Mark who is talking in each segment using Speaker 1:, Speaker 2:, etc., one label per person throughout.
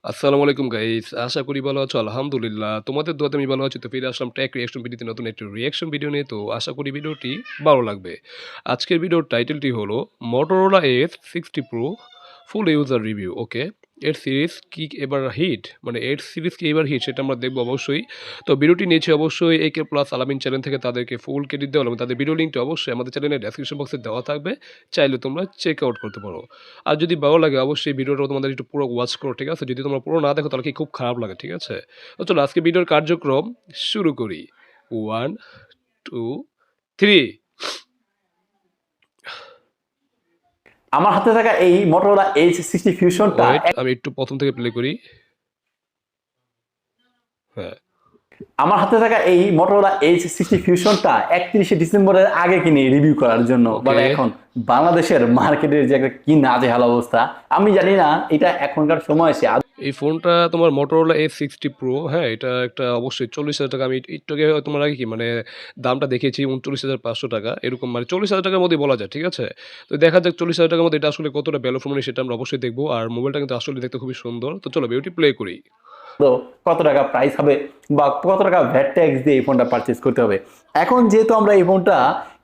Speaker 1: আসসালামু আলাইকুম গাইস। আশা করি ভালো আছো। আলহামদুলিল্লাহ। তোমাদের দোয়াতে আমি ভালো আছি। তো ফিরে আসলাম টেক রিঅ্যাকশন ভিডিওতে নতুন একটি রিঅ্যাকশন ভিডিও নিয়ে। তো আশা করি ভিডিওটি ভালো লাগবে। আজকের ভিডিওর টাইটেলটি হলো Motorola Edge 60 Pro ফুল ইউজার রিভিউ। ওকে। এর সিরিজ কি এবার হিট? মানে এর সিরিজ কি এবার হিট সেটা আমরা দেখব অবশ্যই। তো ভিডিওটি নিয়েছি অবশ্যই একে প্লাস আলামিন চ্যানেল থেকে, তাদেরকে ফুল ক্রেডিট দেওয়া এবং তাদের ভিডিও লিঙ্কটা অবশ্যই আমাদের চ্যানেলের ডেসক্রিপশন বক্সে দেওয়া থাকবে। চাইলে তোমরা চেক আউট করতে পারো। আর যদি ভালো লাগে অবশ্যই ভিডিওটা তোমাদের একটু পুরো ওয়াচ করো, ঠিক আছে? যদি তোমরা পুরো না দেখো তাহলে কি খুব খারাপ লাগে, ঠিক আছে? তো চলো আজকে ভিডিওর কার্যক্রম শুরু করি। 1, 2, 3।
Speaker 2: আমার হাতে থাকা এই Motorola H60 ফিউশনটা
Speaker 1: ওয়েট, আমি একটু প্রথম থেকে প্লে করি। হ্যাঁ।
Speaker 2: আমার হাতে থাকা এই Motorola H60 ফিউশনটা 31শে ডিসেম্বরের আগে কিনে রিভিউ করার জন্য। বাট
Speaker 1: ওকে।
Speaker 2: এখন বাংলাদেশের মার্কেটের যে একটা কি নাজেহাল অবস্থা, আমি জানি না এটা এখনকার সময় এসে
Speaker 1: এই ফোনটা তোমার Motorola A60 Pro, হ্যাঁ? এটা একটা অবশ্যই 40,000 টাকা। আমি একটু আগে তোমার আগে কি মানে দামটা দেখেছি 39,500 টাকা। এরকম মানে 40,000 টাকার মধ্যেই বলা যায়, ঠিক আছে? তো দেখা যাক 40,000 টাকার মধ্যে এটা আসলে কতটা ভ্যালু ফর মানি সেটা আমরা অবশ্যই দেখব। আর মোবাইলটা কিন্তু আসলে দেখতে খুবই সুন্দর। তো চলো ভিডিওটি প্লে করি।
Speaker 2: কত টাকা প্রাইস হবে বা কত টাকা ভ্যাট ট্যাক্স দিয়ে এই ফোনটা পারচেজ করতে হবে। এখন যেহেতু আমরা এই ফোনটা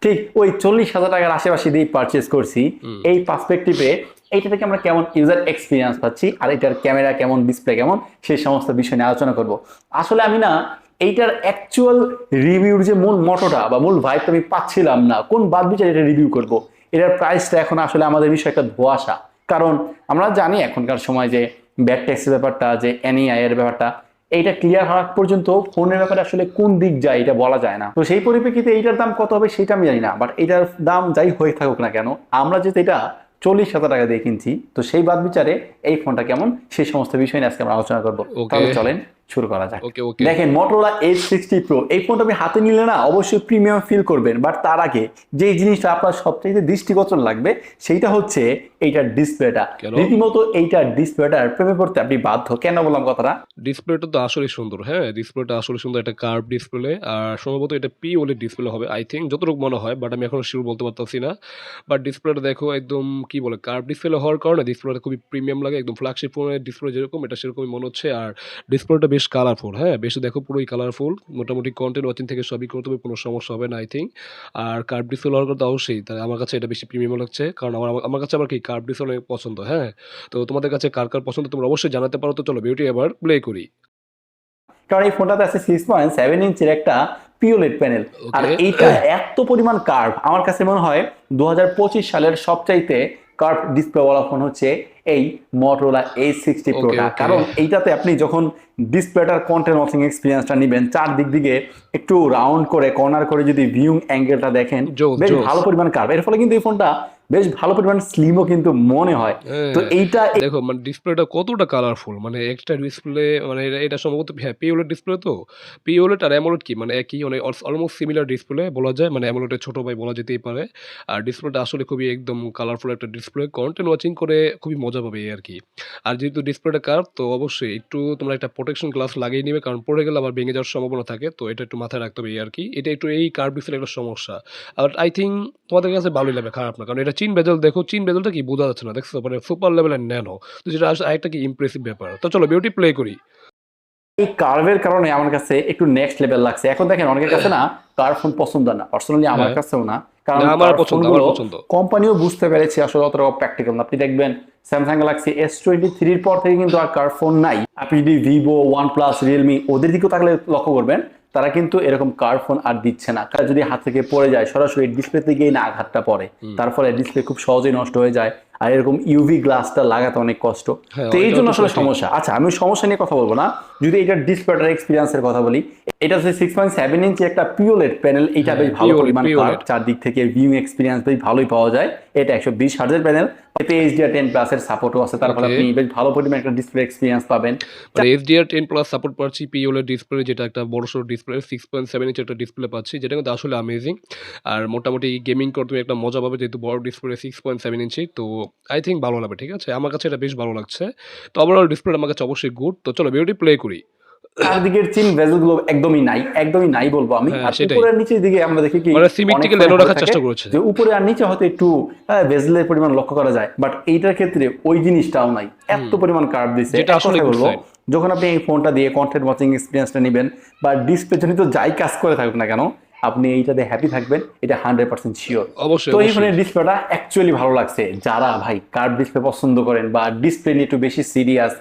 Speaker 2: ঠিক ওই 40,000 টাকার আশেপাশে দিয়ে পারচেজ করছি,
Speaker 1: হুম।
Speaker 2: এই পার্সপেক্টিভে এইটা থেকে আমরা কেমন ইউজার এক্সপিরিয়েন্স পাচ্ছি আর এটার ক্যামেরা কেমন, ডিসপ্লে কেমন, সেই সমস্ত বিষয় নিয়ে আলোচনা করব। আসলে আমি না এইটার অ্যাকচুয়াল রিভিউর যে মূল মটোটা বা মূল ভাইবটা আমি পাচ্ছিলাম না, কোন বাদ বিচার এটা রিভিউ করব। এটার প্রাইসটা এখন আসলে আমাদের বিষয় একটা ধোঁয়াশা। কারণ আমরা জানি এখনকার সময় যে ব্যাক ট্যাক্সের ব্যাপারটা, যে এনইআই এর ব্যাপারটা, এইটা ক্লিয়ার হওয়া পর্যন্ত ফোনের ব্যাপারে আসলে কোন দিক যায় এটা বলা যায় না। তো সেই পরিপ্রেক্ষিতে এইটার দাম কত হবে সেটা আমি জানি না, বাট এটার দাম যাই হয়ে থাকুক না কেন, আমরা যেহেতু এটা 40,000 টাকা দিয়ে কিনছি, তো সেই বাদ বিচারে এই ফোনটা কেমন সেই সমস্ত বিষয় নিয়ে আজকে আমরা আলোচনা করবো।
Speaker 1: ওকে,
Speaker 2: তাহলে চলেন শুরু করা যাক।
Speaker 1: ওকে, ওকে।
Speaker 2: দেখেন, Motorola H60 Pro এই ফোনটা আপনি হাতে নিলে না অবশ্যই প্রিমিয়াম ফিল করবেন, বাট তার আগে যে জিনিসটা আপনার সবচেয়ে দৃষ্টিগোচর লাগবে সেইটা হচ্ছে এইটার ডিসপ্লেটা।
Speaker 1: কেন?
Speaker 2: রীতিমতো এইটার ডিসপ্লেটার প্রেমে পড়তে আপনি বাধ্য। কেন বললাম কথাটা?
Speaker 1: ডিসপ্লেটা তো আসলেই সুন্দর। হ্যাঁ, ডিসপ্লেটা আসলে সুন্দর। একটা কার্ভ ডিসপ্লে। আর সম্ভবত এটা POLED ডিসপ্লে হবে আই থিংক, যতটুকু মনে হয়। বাট আমি এখনো সিউর বলতে পারতেছি না। বাট ডিসপ্লেটা দেখো একদম কি বলে কার্ভ ডিসপ্লে হওয়ার কারণে ডিসপ্লেটা খুবই প্রিমিয়াম লাগে। একদম ফ্ল্যাগশিপ ফোনের ডিসপ্লে যেরকম এটা সেরকমই মনে হচ্ছে। আর ডিসপ্লেটা বেশ কালারফুল। হ্যাঁ, বেশ দেখো পুরোই কালারফুল। মোটামুটি কনটেন্ট ওয়াচিং থেকে সবই করতে হবে, কোনো সমস্যা হবে না আই থিংক। আর কার্ভ ডিসপ্লে হওয়ার কথা অবশ্যই। তাই আমার কাছে এটা বেশি প্রিমিয়াম লাগছে। কারণ আমার কাছে আবার কি কার্ভ ডিসপ্লে অনেক পছন্দ। হ্যাঁ? তো তোমাদের কাছে কার পছন্দ তোমরা অবশ্যই জানাতে পারো। তো চলো ভিডিওটি এবার প্লে করি।
Speaker 2: কারণ এই ফোনটাতে আছে 6.7 ইঞ্চের একটা পিওলেড প্যানেল। আর
Speaker 1: ওকে।
Speaker 2: এইটা এত পরিমাণ কার্ভ, আমার কাছে মনে হয় 2025 সালের সবচাইতে কার্ভ ডিসপ্লেওয়ালা ফোন হচ্ছে এই Motorola A60
Speaker 1: ওকে,
Speaker 2: Proটা।
Speaker 1: ওকে।
Speaker 2: কারণ এইটাতে আপনি যখন ডিসপ্লেটার কন্টেন্ট ওয়াচিং এক্সপিরিয়েন্সটা নেবেন, চারদিক দিকে একটু রাউন্ড করে কর্নার করে যদি ভিউইং অ্যাঙ্গেলটা দেখেন,
Speaker 1: জোস,
Speaker 2: বেশ
Speaker 1: জোস।
Speaker 2: ভালো পরিমাণ কার্ভ। এর ফলে কিন্তু এই ফোনটা বেশ ভালো পরিমাণ স্লিমও কিন্তু মনে হয়। তো
Speaker 1: হ্যাঁ,
Speaker 2: এইটা
Speaker 1: দেখো মানে ডিসপ্লেটা কতটা কালারফুল। মানে একটা ডিসপ্লে মানে এটা সম্ভবত হ্যাঁ, POLED ডিসপ্লে তো। POLED আর AMOLED কি মানে একই, মানে অলমোস্ট সিমিলার ডিসপ্লে বলা যায়। মানে AMOLED এর ছোট ভাই বলা যেতেই পারে। আর ডিসপ্লেটা আসলে খুবই একদম কালারফুল একটা ডিসপ্লে। কনটেন্ট ওয়াচিং করে খুবই মজা পাবে এই আরকি। আর যেহেতু ডিসপ্লেটা কার্ভ তো অবশ্যই একটু তোমরা একটা প্রোটেকশন গ্লাস লাগিয়ে নিবে। কারণ পড়ে গেলে আবার ভেঙে যাওয়ার সম্ভাবনা থাকে। তো এটা একটু মাথায় রাখতে হবে এই আরকি। এটা একটু এই কার্ভ ডিসপ্লে একটা সমস্যা। আর আই থিংক তোমাদের কাছে ভালোই লাগবে, খারাপ না। কারণ এটা চিন বেজেল দেখো, চিন বেজেলটা কি বোঝা যাচ্ছে না। দেখছো? মানে সুপার লেভেলের ন্যানো। তো যেটা আরেকটা কি ইমপ্রেসিভ ব্যাপার। তো চলো ভিডিওটি প্লে করি।
Speaker 2: এই কার্ভের কারণে আমার কাছে একটু নেক্সট লেভেল লাগছে। এখন দেখেন, অনেকের কাছে না কার্ভ ফোন পছন্দ না, পার্সোনালি আমার
Speaker 1: হ্যাঁ।
Speaker 2: কাছেও না। কারণ
Speaker 1: না, আমার
Speaker 2: কার্ভ
Speaker 1: পছন্দ, আমার
Speaker 2: ফোনগুলো
Speaker 1: পছন্দ।
Speaker 2: কোম্পানিও বুঝতে পেরেছে আসলে অতটা প্র্যাকটিক্যাল না। আপনি দেখবেন স্যামসাং গ্যালাক্সি S23 এর পর থেকে কিন্তু আর কার্ভ ফোন নাই। আপনি যদি ভিভো, ওয়ানপ্লাস, রিয়েলমি ওদের দিকেও তাহলে লক্ষ্য করবেন, তারা কিন্তু এরকম কার্ভ ফোন আর দিচ্ছে না। কারণ যদি হাত থেকে পড়ে যায় সরাসরি ডিসপ্লেতে গিয়ে না আঘাতটা পড়ে,
Speaker 1: হুম।
Speaker 2: তার ফলে ডিসপ্লে খুব সহজেই নষ্ট হয়ে যায়। আর এরকম ইউভি গ্লাসটা লাগাতে অনেক কষ্ট।
Speaker 1: হ্যাঁ,
Speaker 2: তো এই
Speaker 1: এটা
Speaker 2: জন্য
Speaker 1: অবশ্য
Speaker 2: আসলে
Speaker 1: ঠিক।
Speaker 2: সমস্যা। আচ্ছা, আমি সমস্যা নিয়ে কথা বলবো না, যদি এটার ডিসপ্লেটার এক্সপিরিয়েন্সের কথা বলি। এটা হচ্ছে 6.7 ইঞ্চি একটা পিওলেড প্যানেল। এটা
Speaker 1: হ্যাঁ,
Speaker 2: বেশ ভালো
Speaker 1: POLED,
Speaker 2: পরিমাণ কার্ভ,
Speaker 1: POLED।
Speaker 2: চারদিক থেকে ভিউইং এক্সপিরিয়েন্স বেশ ভালোই পাওয়া যায়। এটা 120 হার্জের প্যানেল। এতে HDR10 প্লাসের সাপোর্টও আছে, তার ফলে
Speaker 1: ওকে।
Speaker 2: আপনি বেশ ভালো পরিমাণ একটা ডিসপ্লে এক্সপিরিয়েন্স পাবেন।
Speaker 1: মানে HDR10 প্লাস সাপোর্ট পাচ্ছি, POLED ডিসপ্লে যেটা একটা বড়সড় ডিসপ্লে, 6.7 ইঞ্চি একটা ডিসপ্লে পাচ্ছি, যেটা কিন্তু আসলে আমেজিং। আর মোটামুটি গেমিং করে তুমি একটা মজা পাবে, যেহেতু বড় ডিসপ্লে 6.7 ইঞ্চি। তো আই থিংক ভালো লাগবে, ঠিক আছে? আমার কাছে এটা বেশ ভালো লাগছে। তো ওভারঅল ডিসপ্লেটা আমার কাছে অবশ্যই গুড। তো চলো ভিডিওটি প্লে করি।
Speaker 2: চারদিকের চিন ভেজেল গুলো একদমই নাই বলবো আমি।
Speaker 1: হ্যাঁ
Speaker 2: আর
Speaker 1: সেটাই,
Speaker 2: উপরে আর নিচের দিকে আমরা দেখি কি
Speaker 1: মানে
Speaker 2: অনেক
Speaker 1: সিমেট্রিক্যাল
Speaker 2: ফোনে
Speaker 1: এলো
Speaker 2: হয়ে
Speaker 1: রাখার
Speaker 2: থাকে
Speaker 1: চেষ্টা করেছে।
Speaker 2: যে উপরে আর নিচে হয়তো একটু ভেজেলের পরিমাণ লক্ষ্য করা যায়, বাট এইটার ক্ষেত্রে ওই জিনিসটাও নাই, এত পরিমাণ কার্ভ দিছে।
Speaker 1: যেটা
Speaker 2: এক
Speaker 1: আসলে
Speaker 2: কথায়
Speaker 1: গুড
Speaker 2: বলবো
Speaker 1: সাইন।
Speaker 2: যখন আপনি এই ফোনটা দিয়ে কন্টেন্ট ওয়াচিং এক্সপিরিয়েন্সটা নেবেন বা ডিসপ্লে জনিত যাই কাজ করে থাকুক না কেন, আপনি এইটাতে হ্যাপি থাকবেন, এটা 100% শিওর।
Speaker 1: অবশ্যই,
Speaker 2: তো এই
Speaker 1: অবশ্যই।
Speaker 2: ফোনের ডিসপ্লেটা অ্যাকচুয়ালি ভালো লাগছে। যারা ভাই কার্ভ ডিসপ্লে পছন্দ করেন বা ডিসপ্লে নিয়ে একটু বেশি সিরিয়াস,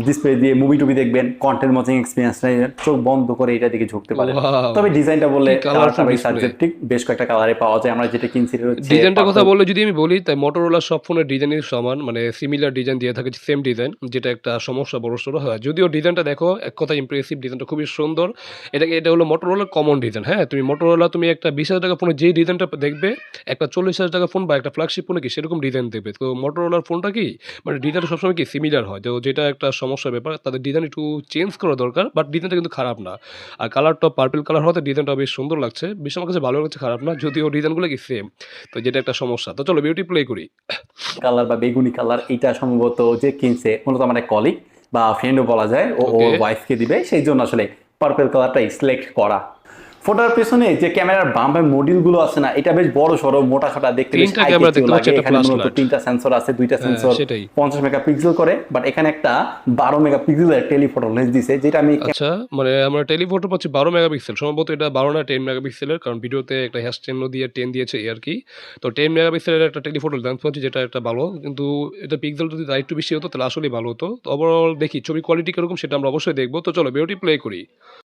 Speaker 2: ডিসপ্লে দিয়ে মুভি টুভি দেখবেন, কন্টেন্ট ওয়াচিং এক্সপিরিয়েন্স নেবেন, চোখ বন্ধ করে এটা দিকে ঝুঁকতে পারেন।
Speaker 1: ওয়াও!
Speaker 2: তবে ডিজাইনটা বললে
Speaker 1: কি
Speaker 2: কালারটা
Speaker 1: কালারফুল
Speaker 2: ভাই
Speaker 1: ডিসপ্লে।
Speaker 2: সাবজেক্টিভ, বেশ কয়েকটা কালারে পাওয়া যায়। আমরা যেটা কিনছি এটা হচ্ছে
Speaker 1: ডিজাইনটার কথা
Speaker 2: পার্পল।
Speaker 1: বললে যদি আমি বলি, তাই Motorola সব ফোনের ডিজাইনই সমান, মানে সিমিলার ডিজাইন দিয়ে থাকে, সেম ডিজাইন, যেটা একটা সমস্যা বড়সড় হয়। যদিও ডিজাইনটা দেখো এক কথায় ইমপ্রেসিভ, ডিজাইনটা খুবই সুন্দর। এটা হলো Motorola কমন ডিজাইন, হ্যাঁ? তুমি একটা ৳20,000 ফোনে যেই ডিজাইনটা দেখবে, একটা ৳40,000 ফোন বা একটা ফ্ল্যাগশিপ ফোনে কি সেরকম ডিজাইন দেবে। তো Motorola ফোনটা কি মানে ডিজাইনটা সবসময় কি সিমিলার হয়। তো যেটা একটা সমস্যার ব্যাপার। তাদের ডিজাইন একটু চেঞ্জ করা দরকার। বাট ডিজাইনটা কিন্তু খারাপ না। আর কালারটা পার্পল কালার হওয়াতে ডিজাইনটা বেশ সুন্দর লাগছে। বেশ আমার কাছে ভালো লাগছে, খারাপ না। যদিও ডিজাইনগুলো কি সেম। তো যেটা একটা সমস্যা। তো চলো বিউটি প্লে করি।
Speaker 2: কালার বা বেগুনি কালার, এটা সম্ভবত যে কিনছে মূলত আমার এক কলিগ বা ফ্রেন্ডও বলা যায়, ও
Speaker 1: ওকে।
Speaker 2: ওর ওয়াইফকে দিবে, সেই জন্য আসলে পার্পল কালারটা সিলেক্ট করা। ফোটার পেছনে যে ক্যামেরার বাম্পের মডিউল গুলো আছে না, এটা বেশ বড় সড়ো মোটা সোটা, দেখতে বেশ
Speaker 1: ৩টা
Speaker 2: হাই
Speaker 1: ক্যামেরা
Speaker 2: টেকও
Speaker 1: দেখতে পাচ্ছি,
Speaker 2: লাগে।
Speaker 1: একটা
Speaker 2: এখানে
Speaker 1: ফ্ল্যাশ
Speaker 2: মূলত
Speaker 1: লাইট।
Speaker 2: 3টা সেন্সর আছে, 2টা
Speaker 1: হ্যাঁ,
Speaker 2: সেন্সর
Speaker 1: সেটাই।
Speaker 2: 50 মেগাপিক্সেল করে, বাট এখানে একটা 12 মেগাপিক্সেলের টেলিফটো লেন্স দিছে, যেটা আমি
Speaker 1: আচ্ছা, মানে আমরা টেলিফটো পাচ্ছি ১২ মেগাপিক্সেল। সম্ভবত এটা ১২ না 10 মেগাপিক্সেলের। কারণ ভিডিওতে একটা চিহ্ন দিয়ে 10 দিয়েছে এই আরকি। তো 10 মেগাপিক্সেলের একটা টেলিফটো লেন্স পাচ্ছি, যেটা একটা ভালো। কিন্তু এটা পিক্সেল যদি আরেকটু বেশি হতো তাহলে আসলেই ভালো হতো। তো ওভারঅল দেখি ছবির কোয়ালিটি কিরকম সেটা আমরা অবশ্যই দেখব। তো চলো বিউটি প্লে করি।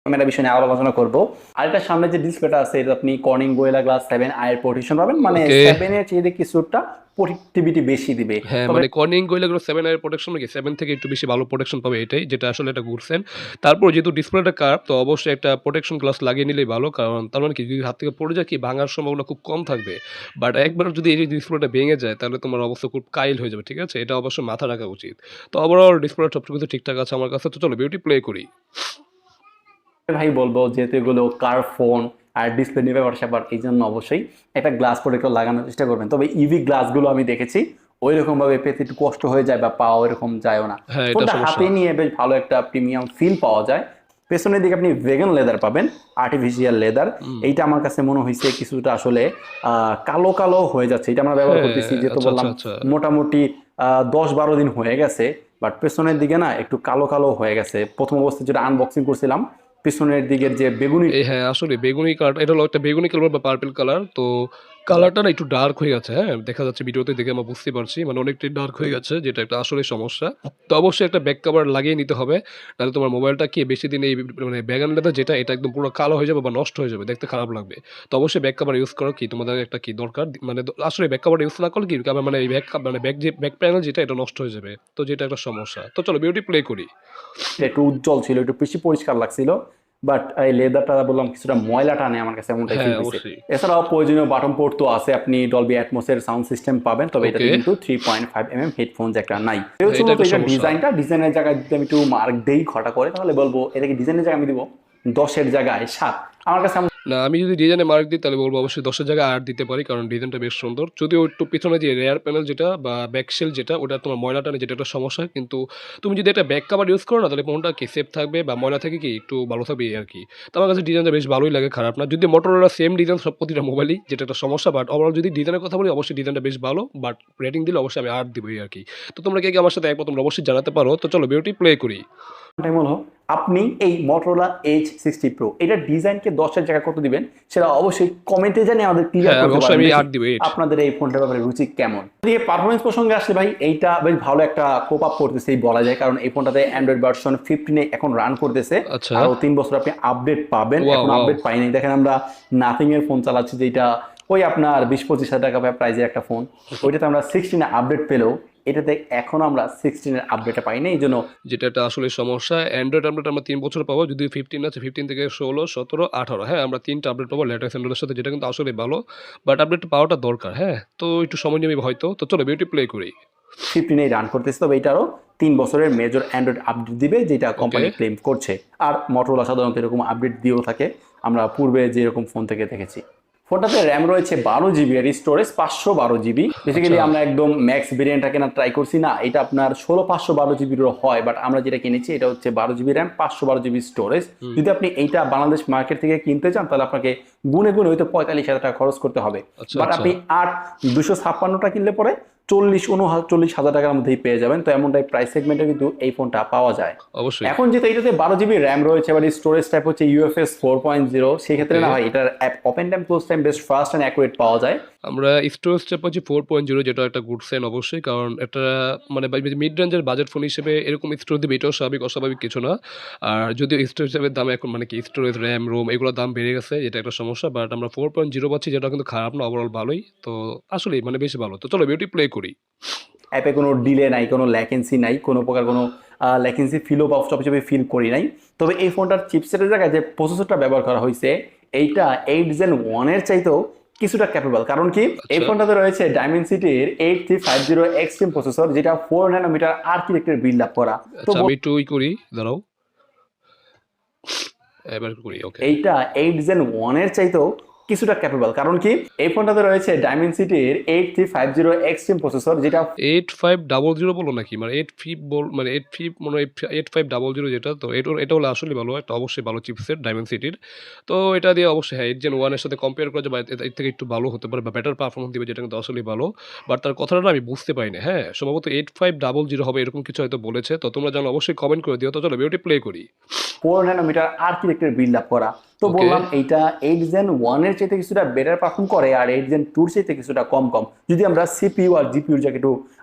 Speaker 2: ক্যামেরা বিষয় নিয়ে আরো আলোচনা করবো। আর এটা সামনে যে ডিসপ্লেটা আছে, এটা আপনি কর্নিং গোয়েলা গ্লাস 7 আয়ের প্রোটেকশন পাবেন, মানে
Speaker 1: ওকে।
Speaker 2: 7 এর চেয়ে কিছুটা প্রোটেক্টিভিটি বেশি দিবে।
Speaker 1: হ্যাঁ,
Speaker 2: তবে
Speaker 1: মানে কর্নিং গোরিলা গ্লাস 7 এর প্রোটেকশন নাকি 7 থেকে একটু বেশি ভালো প্রোটেকশন পাবে এটাই, যেটা আসলে একটা গুড সাইন। তারপর যেহেতু ডিসপ্লেটা কার্ভ, তো অবশ্যই একটা প্রোটেকশন গ্লাস লাগিয়ে নিলেই ভালো। কারণ তার মানে কি যদি হাত থেকে পড়ে যায় কি ভাঙার সম্ভাবনা খুব কম থাকবে। বাট একবার যদি এই যে ডিসপ্লেটা ভেঙে যায় তাহলে তোমার অবস্থা খুব কাইল হয়ে যাবে, ঠিক আছে? এটা অবশ্যই মাথায় রাখা উচিত। তো ওভারঅল ডিসপ্লেটা সবকিছু ঠিকঠাক আছে আমার কাছে। তো চলো বিউটি প্লে করি।
Speaker 2: ভাই বলবো যেহেতু এগুলো কার ফোন আর ডিসপ্লে নিবে ব্যাপার, এই জন্য অবশ্যই একটা গ্লাস প্রোটেক্টর লাগানোর চেষ্টা করবেন। তবে ইভি গ্লাসগুলো আমি দেখেছি ওই রকম ভাবে পেতে একটু কষ্ট হয়ে যায় বা পাওয়া ওইরকম যায়ও না।
Speaker 1: হ্যাঁ, এটা
Speaker 2: ফোনটা
Speaker 1: সমস্যা।
Speaker 2: হাতে নিয়ে বেশ ভালো একটা প্রিমিয়াম ফিল পাওয়া যায়। পেছনের দিকে আপনি ভেগান লেদার পাবেন, আর্টিফিশিয়াল লেদার।
Speaker 1: হুম।
Speaker 2: এইটা আমার কাছে মনে হয়েছে কিছুটা আসলে কালো কালো হয়ে যাচ্ছে। এটা আমরা ব্যবহার
Speaker 1: হ্যাঁ,
Speaker 2: করতেছি, যেহেতু
Speaker 1: আচ্ছা, আচ্ছা,
Speaker 2: বললাম
Speaker 1: আচ্ছা।
Speaker 2: মোটামুটি 10-12 দিন হয়ে গেছে, বাট পেছনের দিকে না একটু কালো কালো হয়ে গেছে। প্রথম অবস্থায় যেটা আনবক্সিং করছিলাম, পিছনের দিকের যে বেগুনি
Speaker 1: হ্যাঁ, আসলে বেগুনি কালার, এটা হলো একটা বেগুনি কালার বা পার্পল কালার। তো কালারটা না একটু ডার্ক হয়ে গেছে, হ্যাঁ? দেখা যাচ্ছে ভিডিওতে দেখে আমরা বুঝতে পারছি। মানে অনেকটাই ডার্ক হয়ে গেছে, যেটা একটা আসলেই সমস্যা। তো অবশ্যই একটা ব্যাক কভার লাগিয়ে নিতে হবে। নাহলে তোমার মোবাইলটা কি বেশিদিন এই মানে ব্যাগান লেদার যেটা, এটা একদম পুরো কালো হয়ে যাবে বা নষ্ট হয়ে যাবে। দেখতে খারাপ লাগবে। তো অবশ্যই ব্যাক কভার ইউজ করা কি তোমাদের একটা কি দরকার? মানে আসলে ব্যাক কভার ইউজ না করলে কি মানে এই ব্যাক প্যানেল যেটা, এটা নষ্ট হয়ে যাবে। তো যেটা একটা সমস্যা। তো চলো বিউটি প্লে করি।
Speaker 2: একটু উজ্জ্বল ছিল, একটু বেশি পরিষ্কার লাগছিল, বাট এই লেদারটা বললাম কিছুটা ময়লা টানে, আমার কাছে এমনটাই
Speaker 1: হ্যাঁ,
Speaker 2: ফিল হয়েছে।
Speaker 1: অবশ্যই।
Speaker 2: এছাড়াও প্রয়োজনীয় বাটন পোর্ট তো আছে, আপনি ডলবি অ্যাটমসের সাউন্ড সিস্টেম পাবেন, তবে এটাতে
Speaker 1: ওকে।
Speaker 2: কিন্তু 3.5 mm হেডফোন জ্যাকটা নাই। এই
Speaker 1: হ্যাঁ,
Speaker 2: হচ্ছে
Speaker 1: এটা
Speaker 2: মূলত
Speaker 1: একটা
Speaker 2: এটা
Speaker 1: সমস্যা।
Speaker 2: ডিজাইনের জায়গায় যদি আমি একটু মার্ক দেই ঘটা করে, তাহলে বলবো এটাকে ডিজাইনের জায়গায় আমি দিব 10-এর জায়গায় 7। আমার কাছে
Speaker 1: না, আমি যদি ডিজাইনে মার্ক দিই তাহলে বলব অবশ্যই ১০ এর জায়গায় ৮ দিতে পারি। কারণ ডিজাইনটা বেশ সুন্দর। যদিও একটু পিছনে যে রেয়ার প্যানেল যেটা বা ব্যাক শেল যেটা, ওটা তোমার ময়লা টানে, যেটা একটা সমস্যা। কিন্তু তুমি যদি একটা ব্যাক কভার ইউজ করো না, তাহলে ফোনটা কি সেফ থাকবে বা ময়লা থেকে কি একটু ভালো থাকবে এই আরকি। তো আমার কাছে ডিজাইনটা বেশ ভালোই লাগে, খারাপ না। যদি Motorola সেম ডিজাইন সব প্রতিটা মোবাইলই, যেটা একটা সমস্যা। বাট ওভারঅল যদি ডিজাইনের কথা বলি, অবশ্যই ডিজাইনটা বেশ ভালো। বাট রেটিং দিলে অবশ্যই আমি ৮ দিব এই আরকি। তো তোমরা কে আমার সাথে একমত তোমরা অবশ্যই জানাতে পারো। তো চলো বিউটি প্লে করি।
Speaker 2: টাইম হলো, আপনি এই Motorola H60 Pro এটার ডিজাইনকে 10-এর জায়গায় কত দিবেন সেটা অবশ্যই কমেন্টে জানিয়ে আমাদের ক্লিয়ার
Speaker 1: হ্যাঁ,
Speaker 2: করতে
Speaker 1: অবশ্যই
Speaker 2: পারেন।
Speaker 1: আমি
Speaker 2: দেখি
Speaker 1: ৮ দিব, 8।
Speaker 2: আপনাদের এই ফোনটার ব্যাপারে রুচি কেমন। দিয়ে পারফরমেন্স প্রসঙ্গে আসলে ভাই এইটা বেশ ভালো একটা কোপ আপ করতেছেই বলা যায়, কারণ এই ফোনটাতে অ্যান্ড্রয়েড ভার্সন 15 এখন রান করতেছে।
Speaker 1: আচ্ছা।
Speaker 2: আরো 3 বছর আপনি আপডেট পাবেন,
Speaker 1: ওয়াও,
Speaker 2: এখন
Speaker 1: ওয়াও!
Speaker 2: আপডেট পাইনি। দেখেন আমরা নাথিং এর ফোন চালাচ্ছি, যেটা ওই আপনার 20-25 হাজার টাকা প্রাইজের একটা ফোন, ওইটাতে আমরা 16 আপডেট পেলেও এটাতে এখন আমরা 16 এর আপডেটটা পাইনি, এই জন্য
Speaker 1: যেটা একটা আসলে সমস্যা। অ্যান্ড্রয়েড আপডেট আমরা ৩ বছর পাবো। যদি 15 আছে, 15 থেকে 16, 17, 18, হ্যাঁ? আমরা ৩ টা আপডেট পাবো লেটেস্ট অ্যান্ড্রয়েডের সাথে, যেটা কিন্তু আসলেই ভালো। বাট আপডেট পাওয়াটা দরকার, হ্যাঁ? তো একটু সময় নেবে হয়তো। তো চলো বিউটি প্লে করি।
Speaker 2: 15 রান করতেছে, তবে এটারও 3 বছরের মেজর অ্যান্ড্রয়েড আপডেট দিবে, যেটা
Speaker 1: ওকে।
Speaker 2: কোম্পানি ক্লেম করছে। আর Motorola সাধারণত এরকম আপডেট দিয়েও থাকে, আমরা পূর্বে যেরকম ফোন থেকে দেখেছি। ফোনটাতে র্যাম রয়েছে 12 জিবি আর স্টোরেজ 512 জিবি। বেসিক্যালি
Speaker 1: আচ্ছা।
Speaker 2: আমরা একদম ম্যাক্স ভেরিয়েন্টটা কেনার ট্রাই করছি না, এটা আপনার 16 512 জিবিরও হয়, বাট আমরা যেটা কিনেছি এটা হচ্ছে 12 জিবি র্যাম 512 জিবি স্টোরেজ।
Speaker 1: হুম।
Speaker 2: যদি আপনি এইটা বাংলাদেশ মার্কেট থেকে কিনতে চান তাহলে আপনাকে গুনে গুনে হয়তো 45,000 টাকা খরচ করতে হবে।
Speaker 1: আচ্ছা,
Speaker 2: বাট
Speaker 1: আচ্ছা।
Speaker 2: আপনি 256টা কিনলে পরে 40-39,000 টাকার মধ্যেই পেয়ে যাবেন। তো এমনটাই প্রাইস সেগমেন্টে কিন্তু এই ফোনটা পাওয়া যায়।
Speaker 1: অবশ্যই।
Speaker 2: এখন যেহেতু এটাতে 12 জিবি র্যাম রয়েছে, এবার স্টোরেজ টাইপ হচ্ছে ইউএফএস 4.0, সেই ক্ষেত্রে
Speaker 1: ওকে।
Speaker 2: না হয় এটার ওপেন টাইম ক্লোজ টাইম বেশ ফাস্ট অ্যান্ড অ্যাকুরেট পাওয়া যায়।
Speaker 1: আমরা স্টোরেজটা পাচ্ছি 4.0, যেটা একটা গুড সাইন অবশ্যই। কারণ এটা মানে মিড রেঞ্জের বাজেট ফোন হিসেবে এরকম স্টোরেজ দিবে এটাও স্বাভাবিক, অস্বাভাবিক কিছু না। আর যদিও স্টোরেজের দাম এখন মানে কি স্টোরেজ, র্যাম, রোম এগুলোর দাম বেড়ে গেছে, এটা একটা সমস্যা। বাট আমরা 4.0 পাচ্ছি, যেটা কিন্তু খারাপ না, ওভারঅল ভালোই। তো আসলেই মানে বেশি ভালো। তো চলো বিউটি প্লে করি।
Speaker 2: অ্যাপে কোনো ডিলে নাই, কোনো ল্যাকেন্সি নাই, কোনো প্রকার কোনো ল্যাকেন্সি ফিলও বা চপচপে ফিল করি নাই। তবে এই ফোনটার চিপসেটের জায়গায় যে প্রসেসরটা ব্যবহার করা হয়েছে এইটা 8 Gen 1 এর চাইতেও কিছুটা ক্যাপেবল। কারণ কি, এই
Speaker 1: আচ্ছা,
Speaker 2: ফোনটাতে রয়েছে ডায়মেনসিটির 8350 এক্সট্রিম প্রসেসর, যেটা 4 ন্যানোমিটার আর্কিটেক্টের বিল্ড আপ করা। তো
Speaker 1: আচ্ছা আমি একটু করি, দাঁড়াও। এবার করি, ওকে।
Speaker 2: এইটা 8 Gen 1 এর চাইতেও কিছুটা ক্যাপেবল। কারণ কি, এই ফোনটাতে রয়েছে ডায়মেনসিটির 8350 এক্সট্রিম প্রসেসর, যেটা
Speaker 1: 8500 বলো নাকি? মানে 85 মানে 85 মনে হয় 8500, যেটা তো এটা হলে আসলে ভালো, একটা অবশ্যই ভালো চিপসেট ডায়মেনসিটির। তো এটা দিয়ে অবশ্যই হ্যাঁ 8 Gen 1 এর সাথে কম্পেয়ার করা যায়, বা এর থেকে একটু ভালো হতে পারে বা বেটার পারফরম্যান্স দিবে, যেটা কিন্তু আসলেই ভালো। বাট তার কথাটা না আমি বুঝতে পারিনি। হ্যাঁ, সম্ভবত 8500 হবে এরকম কিছু হয়তো বলেছে। তো তোমরা জানো অবশ্যই কমেন্ট করে দিও। তো চলো ভিডিওটি প্লে করি।
Speaker 2: 4 ন্যানোমিটার আর্কিটেক্টের বিল্ড আপ করা। তো
Speaker 1: ওকে,
Speaker 2: বললাম এইটা 8 Gen 1 এর চাইতে কিছুটা বেটার পারফর্ম করে, আর 8 Gen 2 চাইতে কিছুটা কম কম, যদি আমরা সিপিইউ আর জিপিইউর জায়গায় একটু